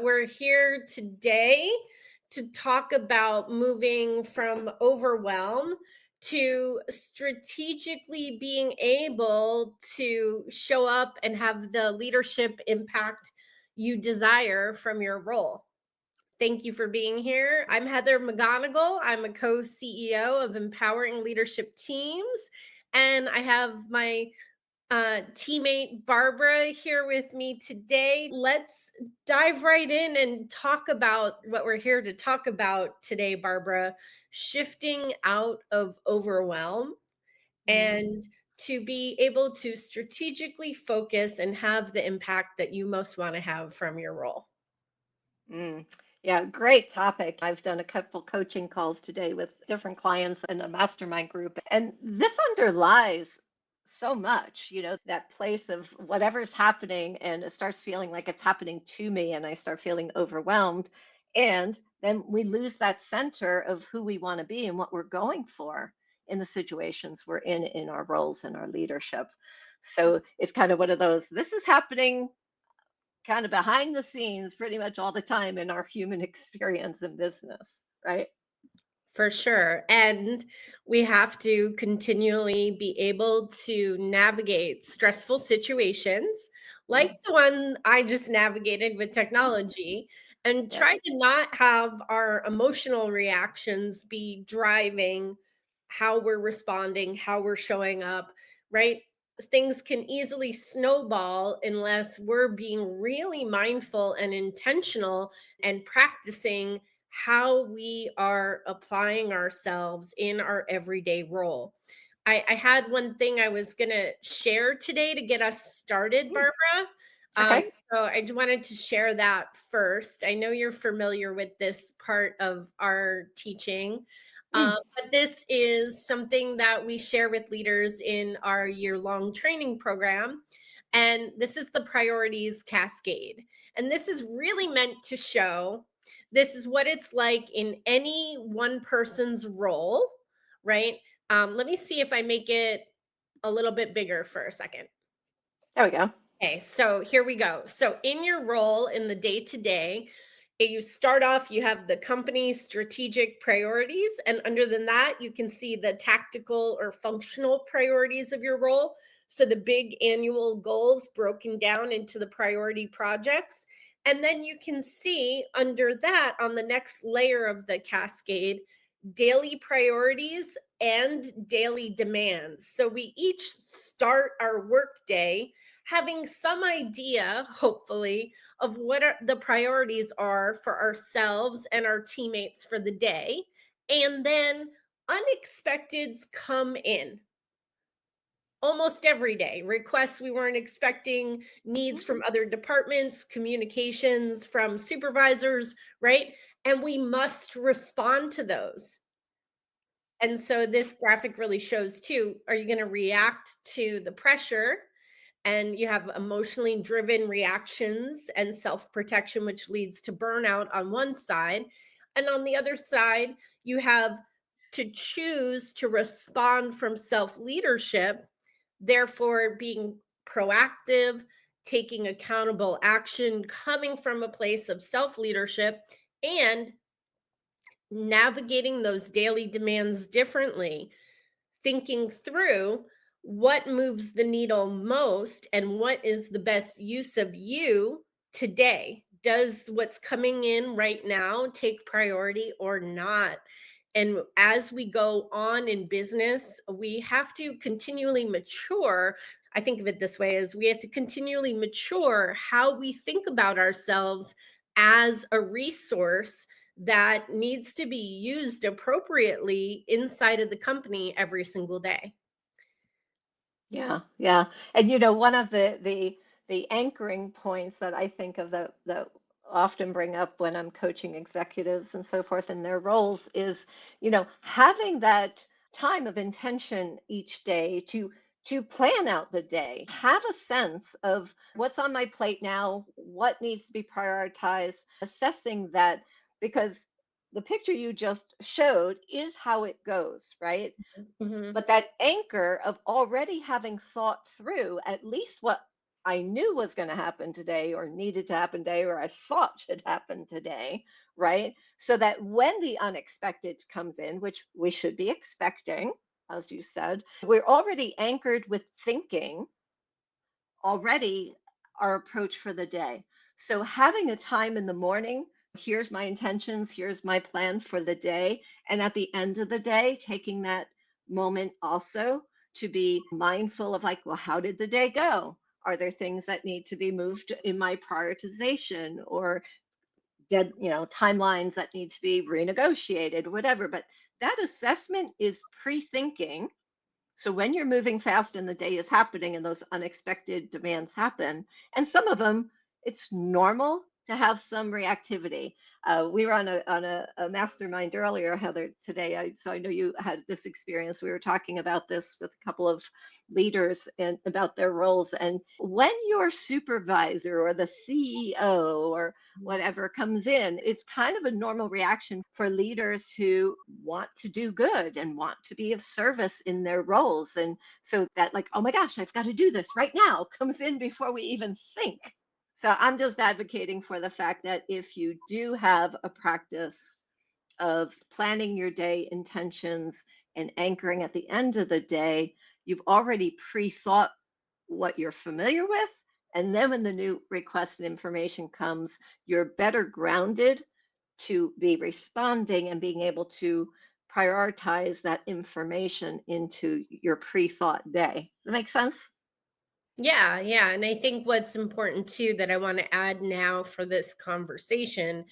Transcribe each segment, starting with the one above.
We're here today to talk about moving from overwhelm to strategically being able to show up and have the leadership impact you desire from your role. Thank you for being here. I'm Heather McGonigal. I'm a co CEO of Empowering Leadership Teams, and I have my teammate Barbara here with me today. Let's dive right in and talk about what we're here to talk about today, Barbara: shifting out of overwhelm Mm, and to be able to strategically focus and have the impact that you most want to have from your role. mm. Yeah, great topic. I've done a couple coaching calls today with different clients in a mastermind group, and this underlies so much, that place of whatever's happening, and it starts feeling like it's happening to me, and I start feeling overwhelmed. And then we lose that center of who we want to be and what we're going for in the situations we're in our roles and our leadership. So it's kind of one of those, this is happening kind of behind the scenes pretty much all the time in our human experience in business, right? For sure. And we have to continually be able to navigate stressful situations like Mm, the one I just navigated with technology, and yep. try to not have our emotional reactions be driving how we're responding, how we're showing up, right? Things can easily snowball unless we're being really mindful and intentional and practicing how we are applying ourselves in our everyday role. I had one thing I was going to share today to get us started, Mm, Barbara. Um, okay. so I just wanted to share that first. I know you're familiar with this part of our teaching, Mm, but this is something that we share with leaders in our year-long training program. And this is the Priorities Cascade. And this is really meant to show this is what it's like in any one person's role, right? Let me see if I make it a little bit bigger for a second. there we go. Okay, so here we go. So, in your role in the day to day, you start off, you have the company's strategic priorities, and under than that, you can see the tactical or functional priorities of your role. So, the big annual goals broken down into the priority projects. And then you can see under that on the next layer of the cascade, daily priorities and daily demands. So, we each start our workday having some idea, hopefully, of what the priorities are for ourselves and our teammates for the day. And then unexpecteds come in almost every day. Requests we weren't expecting, needs Mhm. from other departments, communications from supervisors, right? And we must respond to those. And so this graphic really shows too, are you going to react to the pressure, and you have emotionally driven reactions and self protection, which leads to burnout on one side. And on the other side, you have to choose to respond from self leadership, therefore, being proactive, taking accountable action, coming from a place of self leadership, and navigating those daily demands differently, thinking through what moves the needle most and what is the best use of you today. Does what's coming in right now take priority or not? And as we go on in business, we have to continually mature. I think of it this way: as we have to continually mature how we think about ourselves as a resource that needs to be used appropriately inside of the company every single day. Yeah, yeah. And one of the anchoring points that I think of that often bring up when I'm coaching executives and so forth in their roles is, having that time of intention each day to plan out the day, have a sense of what's on my plate now, what needs to be prioritized, assessing that, because the picture you just showed is how it goes, right? Mhm. But that anchor of already having thought through at least what I knew was going to happen today or needed to happen today or I thought should happen today, right? So that when the unexpected comes in, which we should be expecting, as you said, we're already anchored with thinking already our approach for the day. So having a time in the morning, here's my intentions, here's my plan for the day. And at the end of the day, taking that moment also to be mindful of like, well, how did the day go? Are there things that need to be moved in my prioritization or dead, timelines that need to be renegotiated, whatever. But that assessment is pre-thinking, so when you're moving fast and the day is happening and those unexpected demands happen, and some of them, it's normal to have some reactivity. We were on a mastermind earlier, Heather, today. So I know you had this experience. We were talking about this with a couple of leaders and about their roles. And when your supervisor or the CEO or whatever comes in, it's kind of a normal reaction for leaders who want to do good and want to be of service in their roles. And so that, like, oh my gosh, I've got to do this right now, comes in before we even think. So I'm just advocating for the fact that if you do have a practice of planning your day intentions and anchoring at the end of the day, you've already pre thought what you're familiar with. And then when the new request and information comes, you're better grounded to be responding and being able to prioritize that information into your pre thought day. Does that make sense? Yeah, yeah. And I think what's important too that I want to add now for this conversation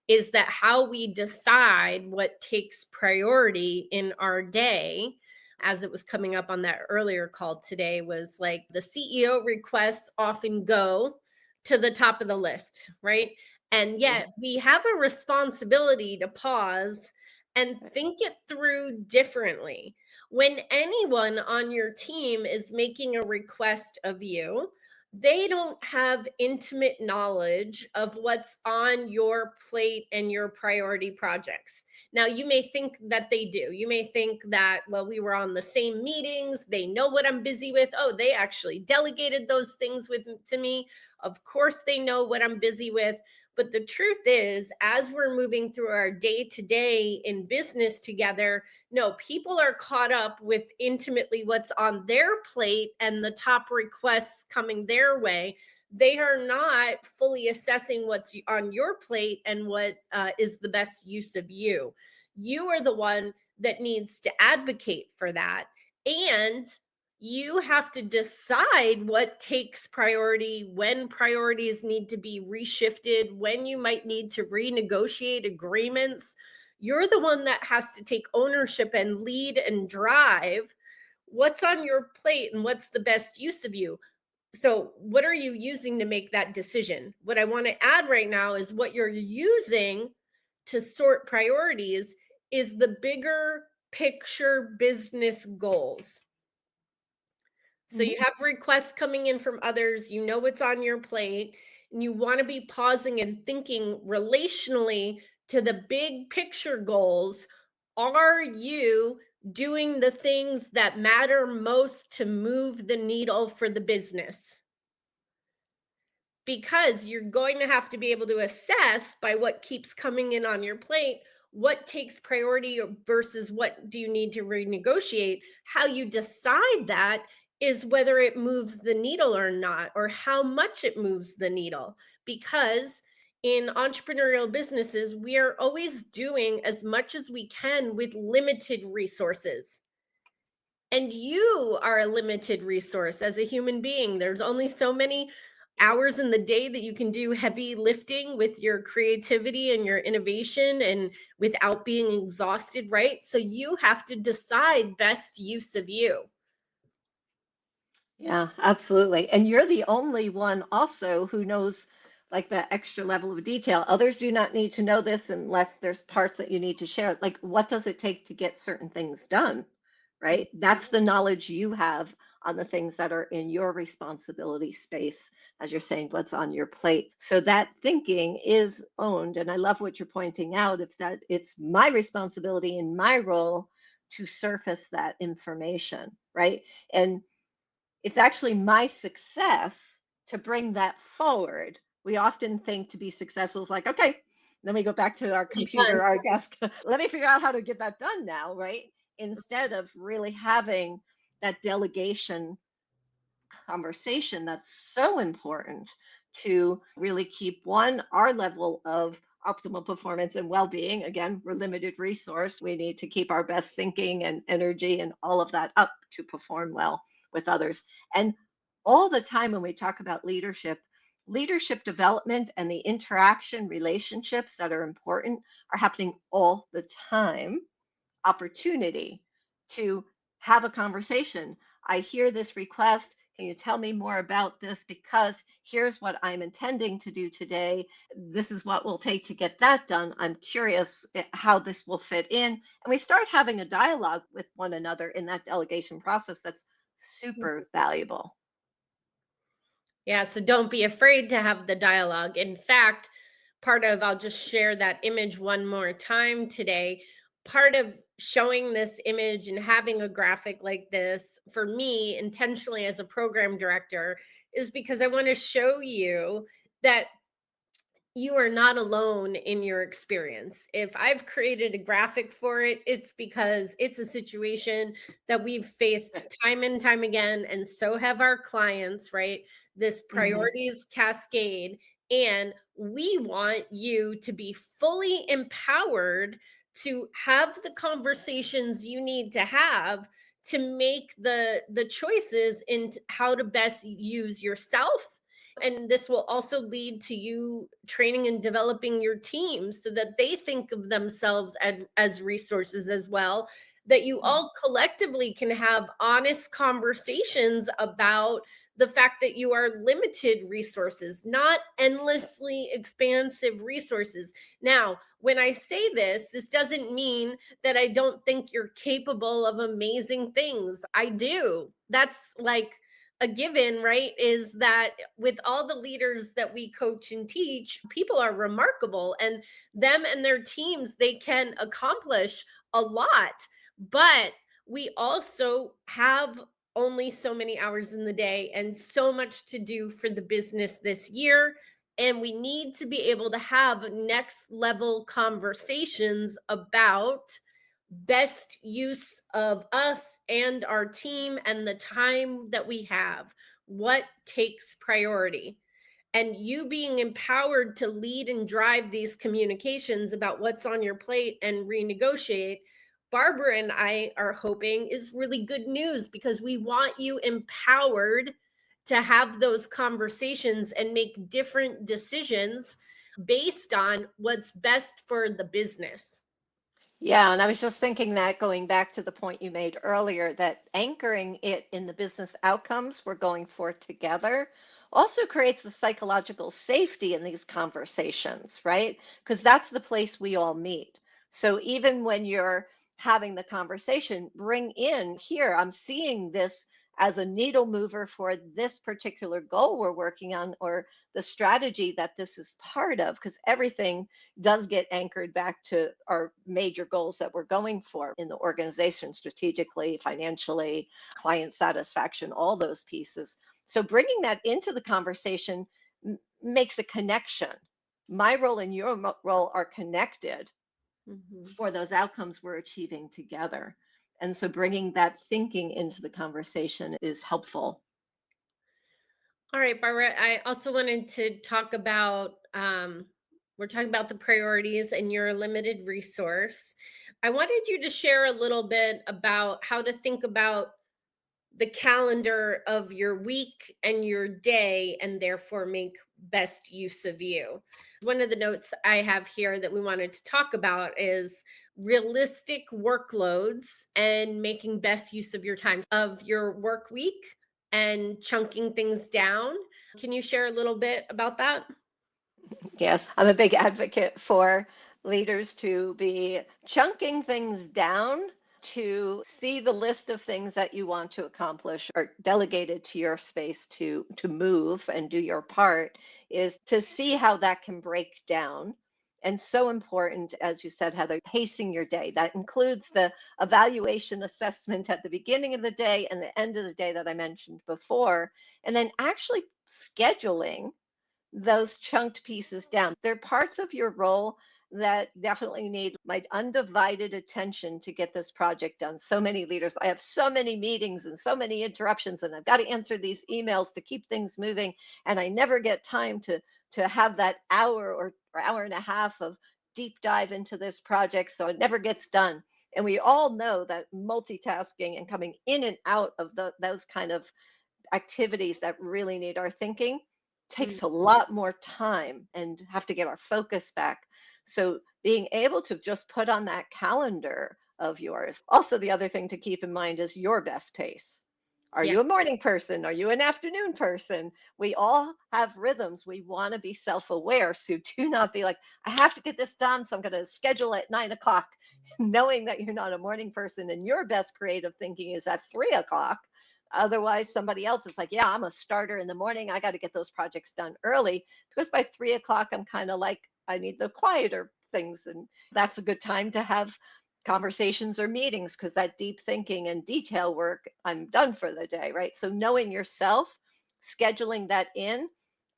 is that how we decide what takes priority in our day, as it was coming up on that earlier call today, was like the CEO requests often go to the top of the list, right? And yet Mhm. we have a responsibility to pause and Right. think it through differently. When anyone on your team is making a request of you, they don't have intimate knowledge of what's on your plate and your priority projects. Now, you may think that they do. You may think that, well, we were on the same meetings. They know what I'm busy with. Oh, they actually delegated those things with to me. Of course, they know what I'm busy with. But the truth is, as we're moving through our day to day in business together, no, people are caught up with intimately what's on their plate and the top requests coming their way. They are not fully assessing what's on your plate and what is the best use of you. You are the one that needs to advocate for that. And you have to decide what takes priority, when priorities need to be reshifted, when you might need to renegotiate agreements. You're the one that has to take ownership and lead and drive what's on your plate and what's the best use of you. So, what are you using to make that decision? What I want to add right now is what you're using to sort priorities is the bigger picture business goals. So you Mhm. have requests coming in from others, you know what's on your plate, and you want to be pausing and thinking relationally to the big picture goals. Are you doing the things that matter most to move the needle for the business? Because you're going to have to be able to assess by what keeps coming in on your plate what takes priority versus what do you need to renegotiate. How you decide that is whether it moves the needle or not, or how much it moves the needle. Because in entrepreneurial businesses, we are always doing as much as we can with limited resources. And you are a limited resource as a human being. There's only so many hours in the day that you can do heavy lifting with your creativity and your innovation and without being exhausted, right? So you have to decide best use of you. Yeah, absolutely. And you're the only one also who knows like that extra level of detail. Others do not need to know this unless there's parts that you need to share. Like, what does it take to get certain things done? Right? That's the knowledge you have on the things that are in your responsibility space, as you're saying, what's on your plate. So that thinking is owned. And I love what you're pointing out. If that it's my responsibility in my role to surface that information, right? And it's actually my success to bring that forward. We often think to be successful is like, okay, then we go back to our Be fun. computer, our desk. Let me figure out how to get that done now, right? Instead of really having that delegation conversation that's so important to really keep one, our level of optimal performance and well-being. Again, we're limited resource, we need to keep our best thinking and energy and all of that up to perform well with others. And all the time when we talk about leadership, leadership development and the interaction relationships that are important are happening all the time. Opportunity to have a conversation. I hear this request. Can you tell me more about this? Because here's what I'm intending to do today. This is what will take to get that done. I'm curious how this will fit in. And we start having a dialogue with one another in that delegation process that's super valuable. Yeah, so don't be afraid to have the dialogue. In fact, I'll just share that image one more time today. Part of showing this image and having a graphic like this for me intentionally as a program director is because I want to show you that you are not alone in your experience. If I've created a graphic for it, it's because it's a situation that we've faced time and time again, and so have our clients, right? This Mhm. priorities cascade. And we want you to be fully empowered to have the conversations you need to have to make the choices in how to best use yourself, and this will also lead to you training and developing your team so that they think of themselves as resources as well, that you Mhm. all collectively can have honest conversations about the fact that you are limited resources, not endlessly expansive resources. Now, when I say this doesn't mean that I don't think you're capable of amazing things. I do. That's like a given, right? Is that with all the leaders that we coach and teach, people are remarkable, and them and their teams, they can accomplish a lot. But we also have only so many hours in the day and so much to do for the business this year. And we need to be able to have next level conversations about best use of us and our team and the time that we have, what takes priority, and you being empowered to lead and drive these communications about what's on your plate and renegotiate. Barbara and I are hoping is really good news because we want you empowered to have those conversations and make different decisions based on what's best for the business. Yeah, and I was just thinking that going back to the point you made earlier, that anchoring it in the business outcomes we're going for together also creates the psychological safety in these conversations, right? Because that's the place we all meet. So even when you're having the conversation, bring in here, I'm seeing this as a needle mover for this particular goal we're working on, or the strategy that this is part of, because everything does get anchored back to our major goals that we're going for in the organization, strategically, financially, client satisfaction, all those pieces. So bringing that into the conversation makes a connection. My role and your role are connected Mhm. for those outcomes we're achieving together. And so bringing that thinking into the conversation is helpful. All right, Barbara, I also wanted to talk about we're talking about the priorities and your limited resource. I wanted you to share a little bit about how to think about the calendar of your week and your day and therefore make best use of you. One of the notes I have here that we wanted to talk about is realistic workloads and making best use of your time of your work week and chunking things down. Can you share a little bit about that? Yes, I'm a big advocate for leaders to be chunking things down, to see the list of things that you want to accomplish or delegated to your space to move and do your part, is to see how that can break down. And so important, as you said, Heather, pacing your day. That includes the evaluation assessment at the beginning of the day and the end of the day that I mentioned before. And then actually scheduling those chunked pieces down. There are parts of your role that definitely need my undivided attention to get this project done. So many leaders, I have so many meetings and so many interruptions, and I've got to answer these emails to keep things moving. And I never get time to have that hour or hour and a half of deep dive into this project. So it never gets done. And we all know that multitasking and coming in and out of those kind of activities that really need our thinking takes a lot more time and have to get our focus back. So being able to just put on that calendar of yours. Also, the other thing to keep in mind is your best pace. Are Yeah. you a morning person? Are you an afternoon person? We all have rhythms. We want to be self aware. So do not be like, I have to get this done. So I'm going to schedule at 9 o'clock, knowing that you're not a morning person and your best creative thinking is at 3 o'clock. Otherwise, somebody else is like, yeah, I'm a starter in the morning. I got to get those projects done early because by 3 o'clock, I'm kind of like, I need the quieter things. And that's a good time to have conversations or meetings because that deep thinking and detail work, I'm done for the day, right? So knowing yourself, scheduling that in.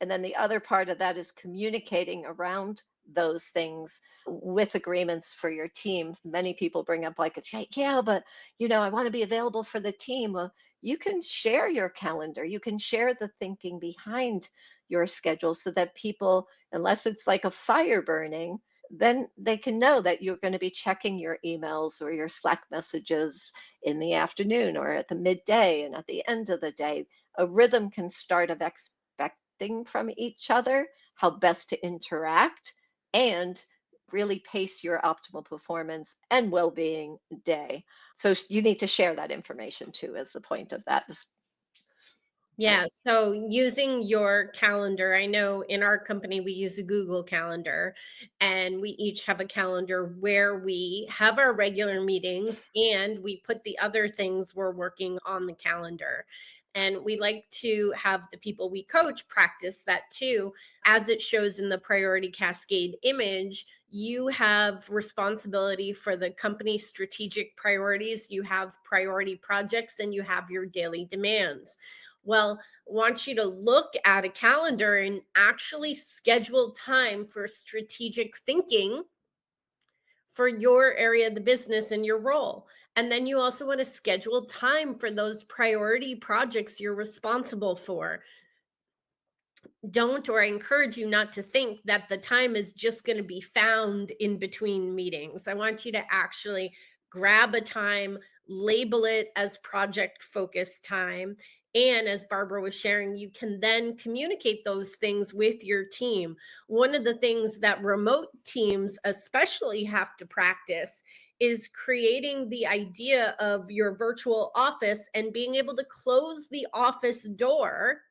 And then the other part of that is communicating around those things with agreements for your team. Many people bring up like, it's like, yeah, but I want to be available for the team. Well, you can share your calendar. You can share the thinking behind your schedule so that people, unless it's like a fire burning, then they can know that you're going to be checking your emails or your Slack messages in the afternoon or at the midday and at the end of the day. A rhythm can start of expecting from each other how best to interact and really pace your optimal performance and well-being day. So you need to share that information too, as the point of that is, Yeah, right? so using your calendar, I know in our company we use a Google Calendar, and we each have a calendar where we have our regular meetings and we put the other things we're working on the calendar. And we like to have the people we coach practice that too. As it shows in the Priority Cascade image, you have responsibility for the company's strategic priorities, you have priority projects, and you have your daily demands. Well, want you to look at a calendar and actually schedule time for strategic thinking for your area of the business and your role. And then you also want to schedule time for those priority projects you're responsible for. Don't, or I encourage you not to think that the time is just going to be found in between meetings. I want you to actually grab a time, label it as project focused time. And as Barbara was sharing, you can then communicate those things with your team. One of the things that remote teams especially have to practice is creating the idea of your virtual office and being able to close the office door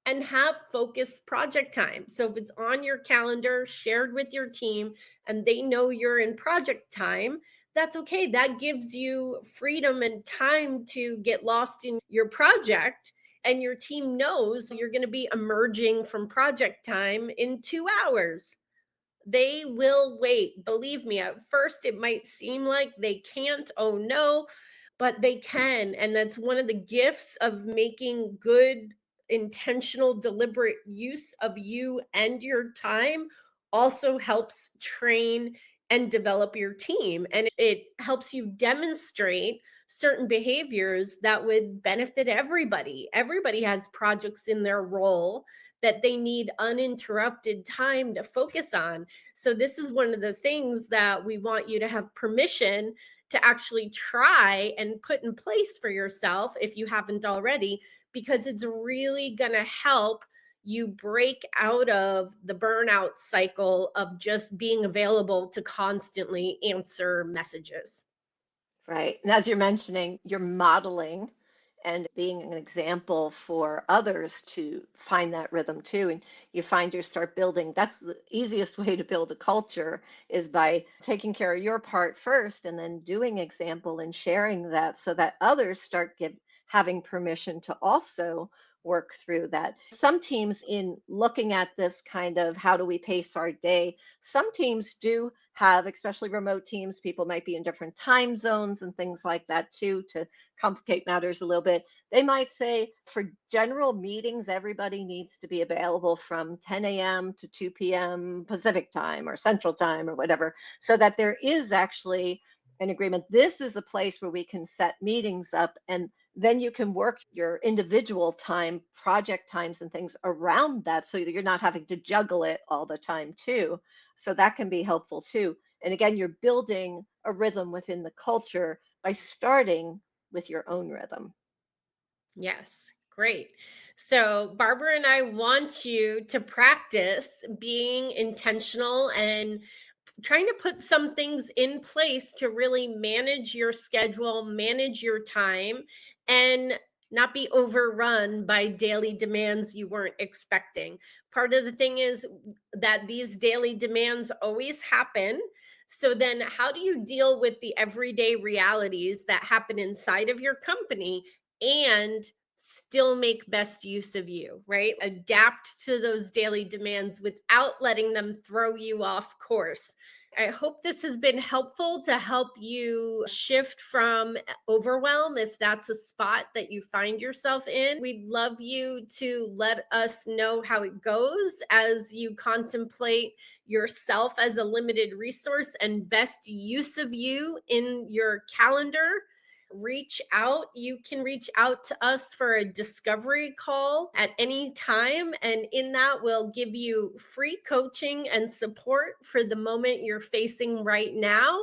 and have focused project time. So if it's on your calendar, shared with your team, and they know you're in project time, that's okay. That gives you freedom and time to get lost in your project. And your team knows you're going to be emerging from project time in 2 hours. They will wait. Believe me, at first it might seem like they can't. Oh no, but they can. And that's one of the gifts of making good, intentional, deliberate use of you and your time. Also helps train and develop your team. And it helps you demonstrate certain behaviors that would benefit everybody. Everybody has projects in their role that they need uninterrupted time to focus on. So, this is one of the things that we want you to have permission to actually try and put in place for yourself if you haven't already, because it's really going to help you break out of the burnout cycle of just being available to constantly answer messages. Right. And as you're mentioning, you're modeling and being an example for others to find that rhythm too. And you find you start building, that's the easiest way to build a culture is by taking care of your part first and then doing example and sharing that so that others start having permission to also work through that. Some teams, in looking at this kind of how do we pace our day, some teams do have, especially remote teams, people might be in different time zones and things like that too, to complicate matters a little bit. They might say for general meetings, everybody needs to be available from 10 a.m. to 2 p.m. Pacific time or Central time or whatever, so that there is actually an agreement. This is a place where we can set meetings up, and then you can work your individual time, project times, and things around that so that you're not having to juggle it all the time, too. So that can be helpful, too. And again, you're building a rhythm within the culture by starting with your own rhythm. Yes, great. So, Barbara and I want you to practice being intentional and trying to put some things in place to really manage your schedule, manage your time, and not be overrun by daily demands you weren't expecting. Part of the thing is that these daily demands always happen. So, then how do you deal with the everyday realities that happen inside of your company and still make best use of you, right? Adapt to those daily demands without letting them throw you off course. I hope this has been helpful to help you shift from overwhelm if that's a spot that you find yourself in. We'd love you to let us know how it goes as you contemplate yourself as a limited resource and best use of you in your calendar. Reach out. You can reach out to us for a discovery call at any time. And in that, we'll give you free coaching and support for the moment you're facing right now.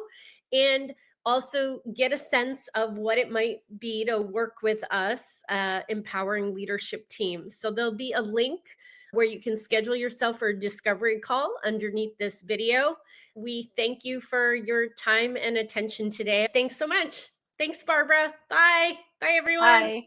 And also get a sense of what it might be to work with us, empowering leadership teams. So there'll be a link where you can schedule yourself for a discovery call underneath this video. We thank you for your time and attention today. Thanks so much. Thanks, Barbara. Bye. Bye, everyone. Bye.